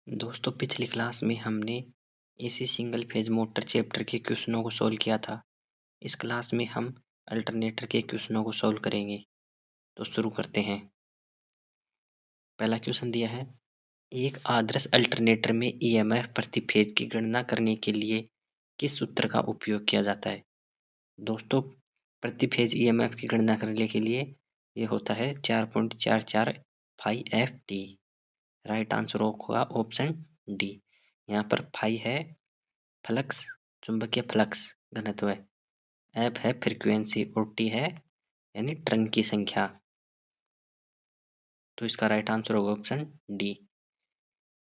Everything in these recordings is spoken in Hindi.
दोस्तों पिछली क्लास में हमने AC single phase motor chapter के क्वेश्चनों को सॉल्व किया था। इस क्लास में हम अल्टरनेटर के क्वेश्चनों को सॉल्व करेंगे। तो शुरू करते हैं। पहला क्वेश्चन दिया है, एक आदर्श अल्टरनेटर में ईएमएफ प्रति फेज की गणना करने के लिए किस सूत्र का उपयोग किया जाता है। दोस्तों प्रति फेज ईएमएफ की गणना करने के लिए ये होता है 4.44 phi F T. Right answer होगा ऑप्शन डी। यहाँ पर फाई है फ्लक्स, चुंबकीय फ्लक्स घनत्व है, एफ है फ्रीक्वेंसी और टी है यानी टर्न की संख्या। तो इसका राइट आंसर होगा option D.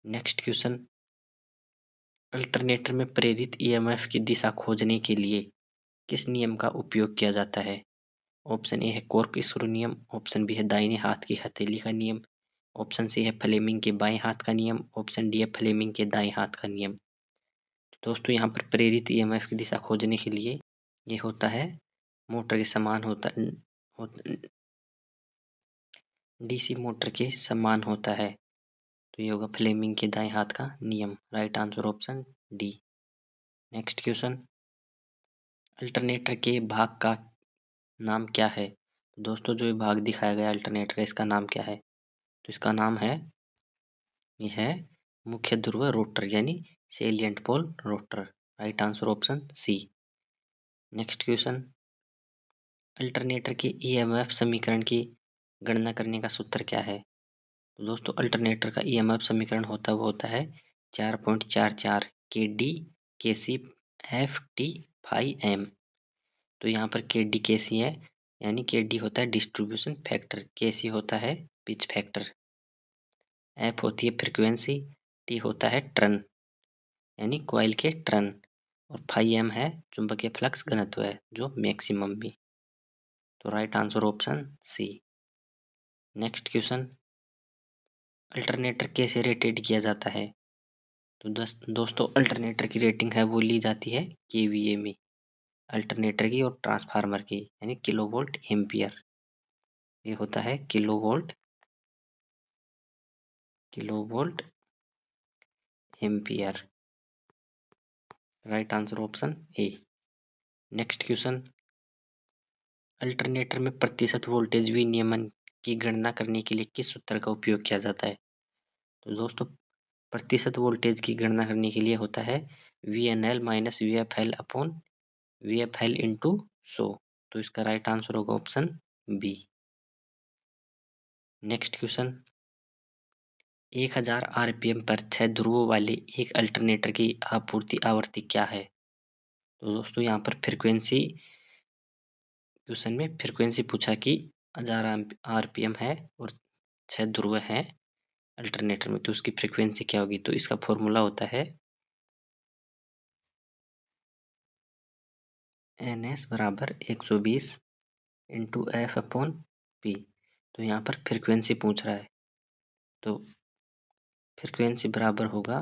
Next question, alternator में प्रेरित ईएमएफ की दिशा खोजने के लिए किस नियम का उपयोग किया जाता है। ऑप्शन ए है कोर्कस्क्रू नियम, ऑप्शन बी है दाहिने हाथ की हथेली का नियम, ऑप्शन सी है फ्लेमिंग के बाएं हाथ का नियम, ऑप्शन डी है फ्लेमिंग के दाएं हाथ का नियम। दोस्तों यहाँ पर प्रेरित ईएमएफ की दिशा खोजने के लिए ये होता है मोटर के समान डीसी मोटर के समान होता है। तो ये होगा फ्लेमिंग के दाएं हाथ का नियम। Right answer option D. Next question, alternator के भाग का नाम क्या है। दोस्तों जो ये भाग दिखाया गया अल्टरनेटर का, इसका नाम क्या है। तो इसका नाम है, यह है मुख्य ध्रुव रोटर यानी salient pole rotor. Right answer option C. Next question, alternator के ईएमएफ समीकरण की गणना करने का सूत्र क्या है। तो दोस्तों अल्टरनेटर का ईएमएफ समीकरण होता है 4.44 K D K C F T phi M. तो यहाँ पर के डी के सी है, यानी के डी होता है डिस्ट्रीब्यूशन फैक्टर, के सी होता है पिच फैक्टर, एफ होती है फ्रिक्वेंसी, टी होता है टर्न यानी कॉइल के टर्न, और फाई एम है चुंबकीय फ्लक्स घनत्व है जो मैक्सिमम भी। तो right answer option C. Next question, alternator कैसे रेटेड किया जाता है। तो दोस्तों अल्टरनेटर की रेटिंग है वो ली जाती है केवीए में, अल्टरनेटर की और ट्रांसफार्मर की, यानी किलोवोल्ट एम्पियर। ये होता है kilovolt ampere. Right answer option A. Next question, alternator में प्रतिशत वोल्टेज विनियमन की गणना करने के लिए किस सूत्र का उपयोग किया जाता है। तो दोस्तों प्रतिशत वोल्टेज की गणना करने के लिए होता है V N L minus V F L upon V F L into 100। तो इसका राइट आंसर होगा option B. Next question, 1000 RPM पर 6 ध्रुवों वाले एक अल्टरनेटर की आपूर्ति आवृत्ति क्या है। तो दोस्तों यहाँ पर फ्रीक्वेंसी, क्वेश्चन में फ्रीक्वेंसी पूछा कि 1000 आरपीएम है और 6 ध्रुव है अल्टरनेटर में, तो उसकी फ्रीक्वेंसी क्या होगी। तो इसका फॉर्मूला होता है एन एस बराबर 120 इंटू एफ अपॉन पी। तो यहाँ पर फ्रीक्वेंसी पूछ रहा है, तो फ्रीक्वेंसी बराबर होगा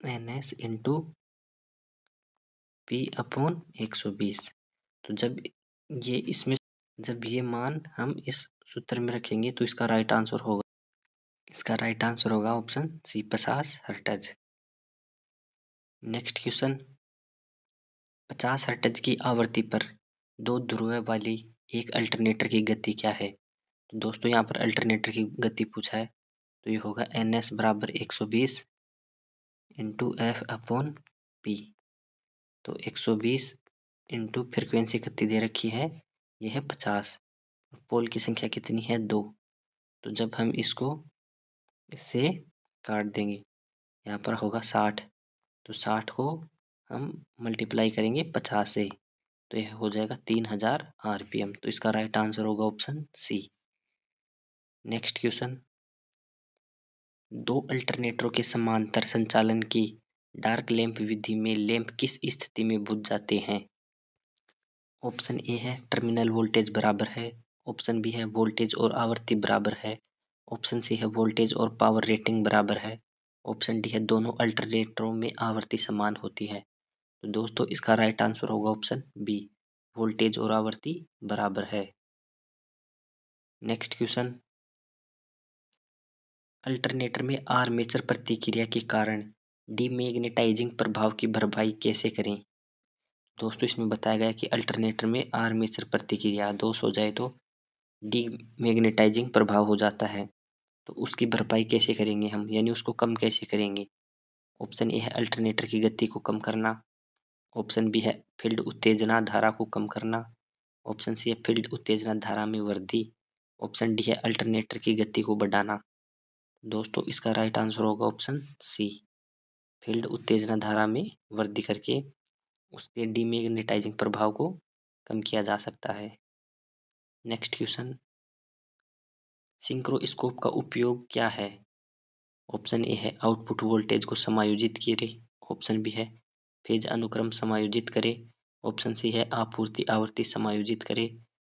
N S into P upon 120। तो जब ये मान हम इस सूत्र में रखेंगे तो इसका राइट आंसर होगा option C 50 hertz. Next question, 50 hertz की आवृत्ति पर 2 ध्रुव वाली एक अल्टरनेटर की गति क्या है। तो दोस्तों यहाँ पर अल्टरनेटर की गति पूछा है, तो ये होगा एन एस बराबर 120 इंटू एफ अपॉन पी। तो 120 इंटू फ्रिक्वेंसी कितनी दे रखी है, ये है 50, पोल की संख्या कितनी है 2। तो जब हम इसको इससे काट देंगे, यहाँ पर होगा 60, तो 60 को हम मल्टीप्लाई करेंगे 50 से, तो यह हो जाएगा 3000 आरपीएम। तो इसका राइट आंसर होगा ऑप्शन सी। नेक्स्ट क्वेश्चन, 2 अल्टरनेटरों के समांतर संचालन की डार्क लैंप विधि में लैंप किस स्थिति में बुझ जाते हैं। ऑप्शन ए है टर्मिनल वोल्टेज बराबर है, ऑप्शन बी है वोल्टेज और आवृत्ति बराबर है, ऑप्शन सी है वोल्टेज और पावर रेटिंग बराबर है, ऑप्शन डी है दोनों अल्टरनेटरों में आवृत्ति समान होती है। तो दोस्तों इसका राइट आंसर होगा ऑप्शन बी, वोल्टेज और आवृत्ति बराबर है। नेक्स्ट क्वेश्चन, अल्टरनेटर में आर्मेचर प्रतिक्रिया के कारण डीमैग्नेटाइजिंग प्रभाव की भरपाई कैसे करें। दोस्तों इसमें बताया गया कि अल्टरनेटर में आर्मेचर प्रतिक्रिया दोष हो जाए तो डीमैग्नेटाइजिंग प्रभाव हो जाता है, तो उसकी भरपाई कैसे करेंगे हम, यानी उसको कम कैसे करेंगे। ऑप्शन ए है अल्टरनेटर की गति को कम करना। ऑप्शन बी है फील्ड उत्तेजना धारा को कम करना। ऑप्शन सी है फील्ड उत्तेजना धारा में वृद्धि। ऑप्शन डी है अल्टरनेटर की गति को बढ़ाना। दोस्तों इसका राइट आंसर होगा ऑप्शन सी, फील्ड उत्तेजना धारा में वृद्धि करके उसके डीमैग्नेटाइजिंग प्रभाव को कम किया जा सकता है। नेक्स्ट क्वेश्चन, सिंक्रोस्कोप का उपयोग क्या है। ऑप्शन ए है आउटपुट वोल्टेज को समायोजित करे। ऑप्शन बी है फेज अनुक्रम समायोजित करे। ऑप्शन सी है आपूर्ति आवृत्ति समायोजित करे।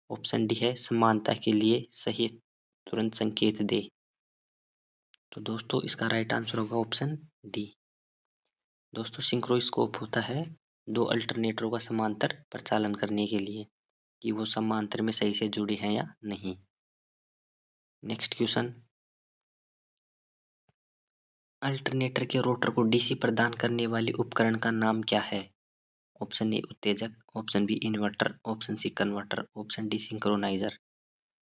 ऑप्शन डी है समानता के लिए सही तुरंत संकेत दे। तो दोस्तों इसका राइट आंसर होगा ऑप्शन डी। दोस्तों सिंक्रोस्कोप होता है दो अल्टरनेटरों का समांतर प्रचालन करने के लिए कि वो समांतर में सही से जुड़े हैं या नहीं। नेक्स्ट क्वेश्चन, अल्टरनेटर के रोटर को डीसी प्रदान करने वाले उपकरण का नाम क्या है। ऑप्शन ए उत्तेजक। Option B inverter. Option C converter. Option D synchroniser.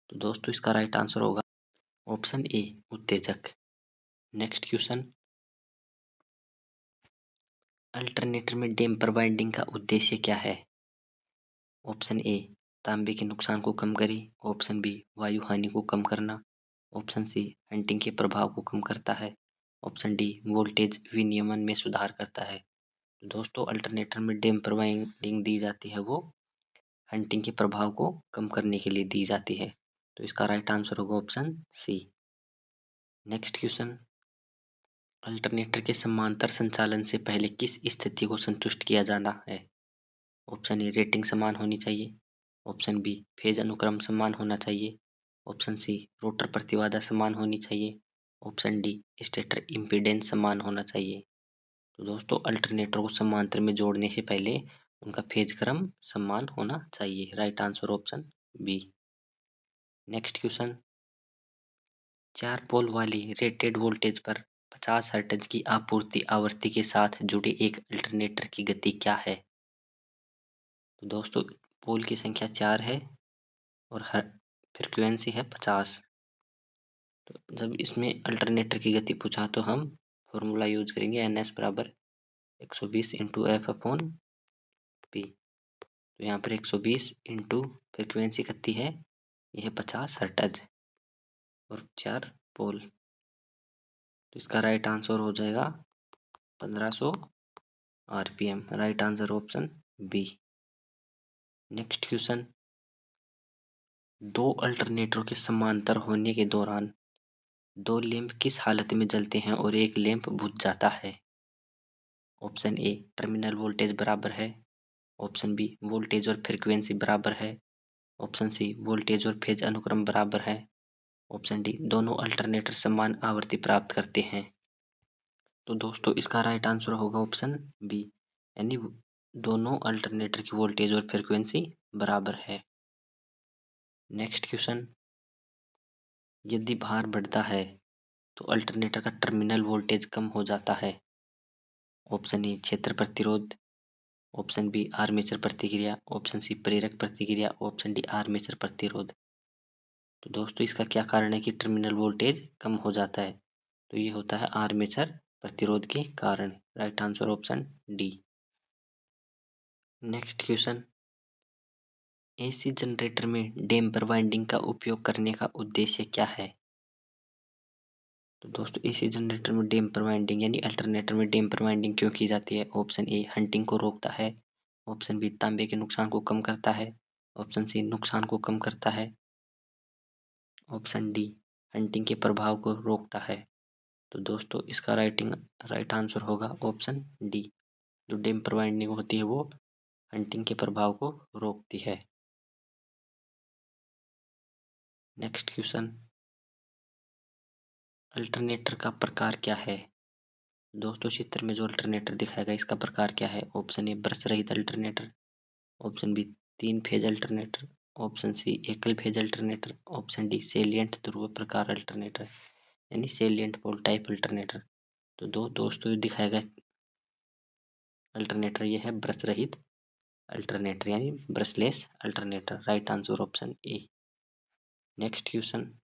तो दोस्तों इसका राइट आंसर होगा ऑप्शन ए उत्तेजक। नेक्स्ट क्वेश्चन, अल्टरनेटर में डैम्पर वाइंडिंग का उद्देश्य क्या है। ऑप्शन ए तांबे के नुकसान को कम करे। ऑप्शन बी वायु हानि को कम करना। ऑप्शन सी हंटिंग के प्रभाव को कम करता है। ऑप्शन डी वोल्टेज विनियमन में सुधार करता है। दोस्तों अल्टरनेटर में डैम्पर वाइंडिंग दी जाती है वो हंटिंग के प्रभाव को कम करने के लिए दी जाती है, तो इसका राइट आंसर होगा option C. Next question, alternator के समांतर संचालन से पहले किस स्थिति को संतुष्ट किया जाना है। ऑप्शन ए रेटिंग समान होनी चाहिए। ऑप्शन बी फेज अनुक्रम समान होना चाहिए। ऑप्शन सी रोटर प्रतिबाधा समान होनी चाहिए। ऑप्शन डी स्टेटर इम्पीडेंस समान होना चाहिए। तो दोस्तों अल्टरनेटर को समांतर में जोड़ने से पहले उनका फेज क्रम समान होना चाहिए। Right answer option B. Next question, 4 pole वाली रेटेड वोल्टेज पर 50 हर्ट्ज की आपूर्ति आवृत्ति के साथ जुड़े एक अल्टरनेटर की गति क्या है। तो दोस्तों पोल की संख्या 4 है और हर फ्रिक्वेंसी है 50। तो जब इसमें अल्टरनेटर की गति पूछा तो हम फॉर्मूला यूज करेंगे एन एस बराबर 120 इंटू एफ अपॉन पी। तो यहाँ पर 120 इंटू फ्रिक्वेंसी कितनी है, यह 50 हर्ट्ज और 4 पोल, तो इसका राइट आंसर हो जाएगा 1500 RPM. Right answer option B. Next question, दो अल्टरनेटरों के समांतर होने के दौरान दो लैंप किस हालत में जलते हैं और एक लैंप बुझ जाता है। ऑप्शन ए टर्मिनल वोल्टेज बराबर है। ऑप्शन बी वोल्टेज और फ्रीक्वेंसी बराबर है। ऑप्शन सी वोल्टेज और फेज अनुक्रम बराबर है। ऑप्शन डी दोनों अल्टरनेटर समान आवृत्ति प्राप्त करते हैं। तो दोस्तों इसका राइट आंसर होगा ऑप्शन बी, यानी दोनों अल्टरनेटर की वोल्टेज और फ्रीक्वेंसी बराबर है। नेक्स्ट क्वेश्चन, यदि भार बढ़ता है तो अल्टरनेटर का टर्मिनल वोल्टेज कम हो जाता है। ऑप्शन ए क्षेत्र प्रतिरोध। ऑप्शन बी आर्मेचर प्रतिक्रिया। ऑप्शन सी प्रेरक प्रतिक्रिया। ऑप्शन डी आर्मेचर प्रतिरोध। तो दोस्तों इसका क्या कारण है कि टर्मिनल वोल्टेज कम हो जाता है, तो ये होता है आर्मेचर प्रतिरोध के कारण। Right answer option D. Next question, AC generator में डैम्पर वाइंडिंग का उपयोग करने का उद्देश्य क्या है। तो दोस्तों एसी जनरेटर में डैम्पर वाइंडिंग यानी अल्टरनेटर में डैम्पर वाइंडिंग क्यों की जाती है। ऑप्शन ए हंटिंग को रोकता है। ऑप्शन बी तांबे के नुकसान को कम करता है। ऑप्शन सी नुकसान को कम करता है। ऑप्शन डी हंटिंग के प्रभाव को रोकता है। तो दोस्तों इसका राइट आंसर होगा ऑप्शन डी, जो डैम्पर वाइंडिंग होती है वो हंटिंग के प्रभाव को रोकती है। नेक्स्ट क्वेश्चन, अल्टरनेटर का प्रकार क्या है। दोस्तों चित्र में जो अल्टरनेटर दिखाया गया इसका प्रकार क्या है। ऑप्शन ए ब्रश रहित alternator. Option B 3 phase alternator. Option C एकल phase alternator. Option D salient ध्रुव प्रकार अल्टरनेटर। यानी सेलिएंट पोल टाइप अल्टरनेटर। तो दोस्तों दिखाया गया अल्टरनेटर ये है ब्रश रहित अल्टरनेटर यानी brushless alternator. Right answer option A. Next question,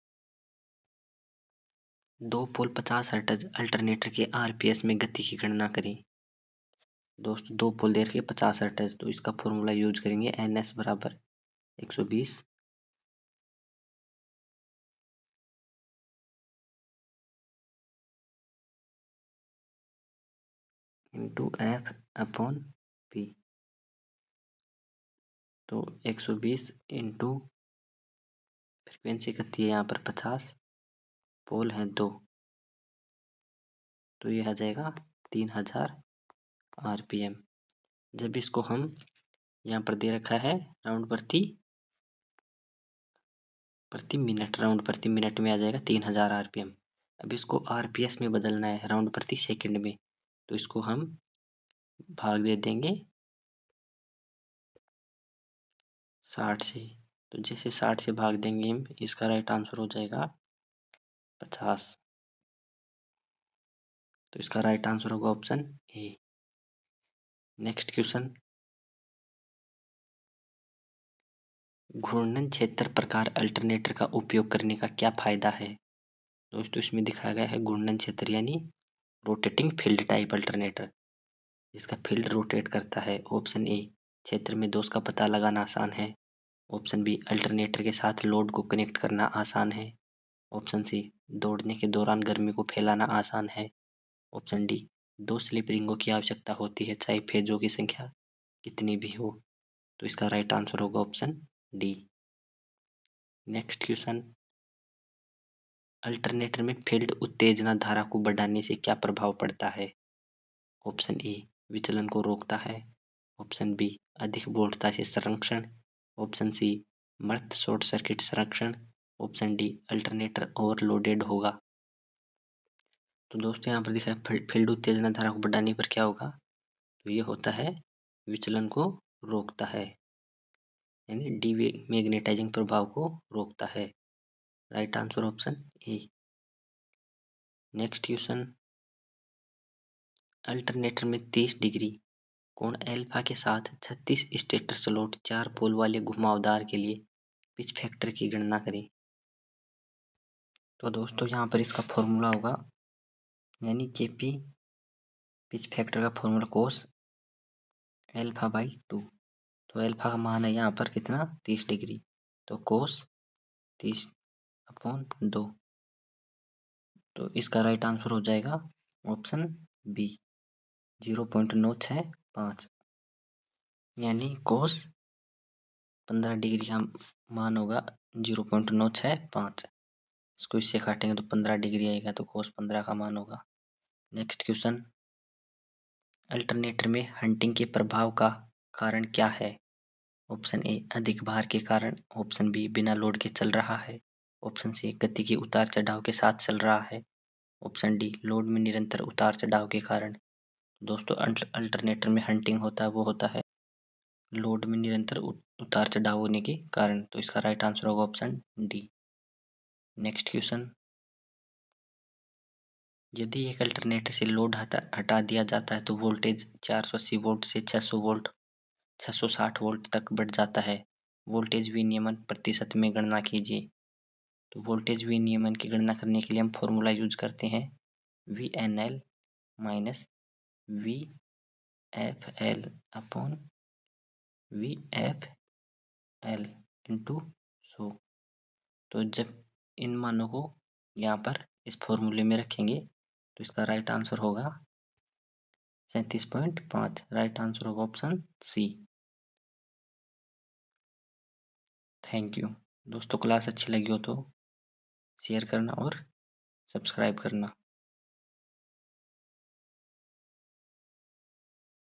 दो पोल 50 हर्ट्ज अल्टरनेटर के आरपीएस में गति की गणना करें। दोस्तों दो पोल दे रखे 50 हर्ट्ज, तो इसका फॉर्मूला यूज करेंगे NS बराबर 120 इंटू F अपॉन P। तो 120 इंटू फ्रिक्वेंसी कितनी है यहाँ पर 50, पोल हैं 2, तो ये आ जाएगा 3000 RPM। जब इसको हम यहाँ पर दे रखा है राउंड प्रति मिनट, राउंड प्रति मिनट में आ जाएगा 3000 RPM। अब इसको RPS में बदलना है राउंड प्रति सेकंड में, तो इसको हम भाग दे देंगे 60 से। तो जैसे 60 से भाग देंगे हम, इसका राइट आंसर हो जाएगा 50। तो इसका राइट आंसर होगा ऑप्शन ए। नेक्स्ट क्वेश्चन, घूर्णन क्षेत्र प्रकार अल्टरनेटर का उपयोग करने का क्या फायदा है। दोस्तों इसमें दिखाया गया है घूर्णन क्षेत्र यानी रोटेटिंग फील्ड टाइप अल्टरनेटर, जिसका फील्ड रोटेट करता है। ऑप्शन ए, क्षेत्र में दोष का पता लगाना आसान है। ऑप्शन बी, अल्टरनेटर के साथ लोड को कनेक्ट करना आसान है। ऑप्शन सी, दौड़ने के दौरान गर्मी को फैलाना आसान है। ऑप्शन डी, दो स्लिप रिंगों की आवश्यकता होती है चाहे फेजों की संख्या कितनी भी हो। तो इसका राइट आंसर होगा option D. Next question, alternator में फील्ड उत्तेजना धारा को बढ़ाने से क्या प्रभाव पड़ता है। ऑप्शन ए, विचलन को रोकता है। ऑप्शन बी, अधिक वोल्टता से संरक्षण। ऑप्शन सी, मर्द शॉर्ट सर्किट संरक्षण। ऑप्शन डी, अल्टरनेटर ओवरलोडेड होगा। तो दोस्तों यहाँ पर दिखा है फील्ड उत्तेजना धारा को बढ़ाने पर क्या होगा, तो ये होता है विचलन को रोकता है यानी डीमैग्नेटाइजिंग प्रभाव को रोकता है। Right answer option A. Next question, alternator में 30 डिग्री कोण अल्फा के साथ 36 स्टेटर स्लॉट 4 पोल वाले घुमावदार के लिए पिच फैक्टर की गणना करें। तो दोस्तों यहाँ पर इसका फॉर्मूला होगा यानी केपी पिच फैक्टर का फॉर्मूला कोस अल्फा बाई 2। तो अल्फा का मान है यहाँ पर कितना 30 डिग्री, तो कोस 30 अपॉन 2। तो इसका राइट आंसर हो जाएगा ऑप्शन बी 0.965, यानी कोस 15 डिग्री का मान होगा 0.965। इसको इससे काटेंगे तो 15 डिग्री आएगा, तो कोस 15 का मान होगा। नेक्स्ट क्वेश्चन, अल्टरनेटर में हंटिंग के प्रभाव का कारण क्या है। ऑप्शन ए, अधिक भार के कारण। ऑप्शन बी, बिना लोड के चल रहा है। ऑप्शन सी, गति के उतार चढ़ाव के साथ चल रहा है। ऑप्शन डी, लोड में निरंतर उतार चढ़ाव के कारण। दोस्तों अल्टरनेटर में हंटिंग होता है वो होता है लोड में निरंतर उतार चढ़ाव होने के कारण। तो इसका राइट आंसर होगा ऑप्शन डी। नेक्स्ट क्वेश्चन, यदि एक अल्टरनेटर से लोड हटा दिया जाता है तो वोल्टेज 480 वोल्ट से 600 वोल्ट 660 वोल्ट तक बढ़ जाता है। वोल्टेज विनियमन प्रतिशत में गणना कीजिए। तो वोल्टेज विनियमन की गणना करने के लिए हम फॉर्मूला यूज करते हैं VNL minus VFL upon VFL into 100। तो जब इन मानों को यहाँ पर इस फॉर्मूले में रखेंगे तो इसका राइट आंसर होगा 37.5। राइट आंसर होगा ऑप्शन सी। थैंक यू दोस्तों, क्लास अच्छी लगी हो तो शेयर करना और सब्सक्राइब करना।